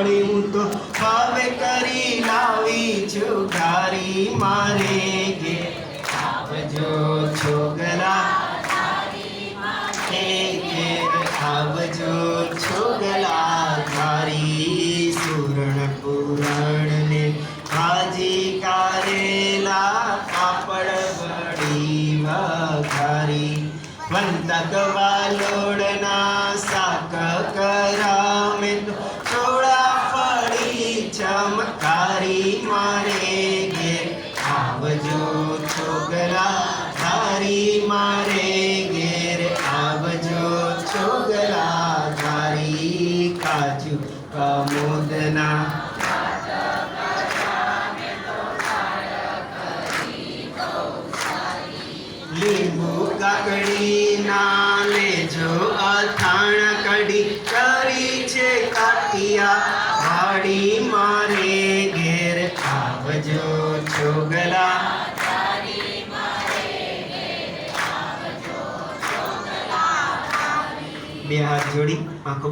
વાળી હું તો હવે કરી લાવી છું ઘારી મારે ઘેર આવજો છોગલા ઘેર આવજો છોગલા ઘારી સુરણ પૂરણ ને ભાજી કારેલા પાપડ વડી વઘારી વંતક વાલોડના શાક કરામે તો ચોળાફળી ચમકારી મારે ઘેર આવજો છોગલા ધારી મારે ઘેર આવજો છોગલા ધારી કાજુ કમોદના લીંબુ કાકડી ના લેજો અથાણ કઢી કરી છે કાઠિયા વાડી મારે ઘેર આવજો છોગલા બે હાથ જોડી આંખો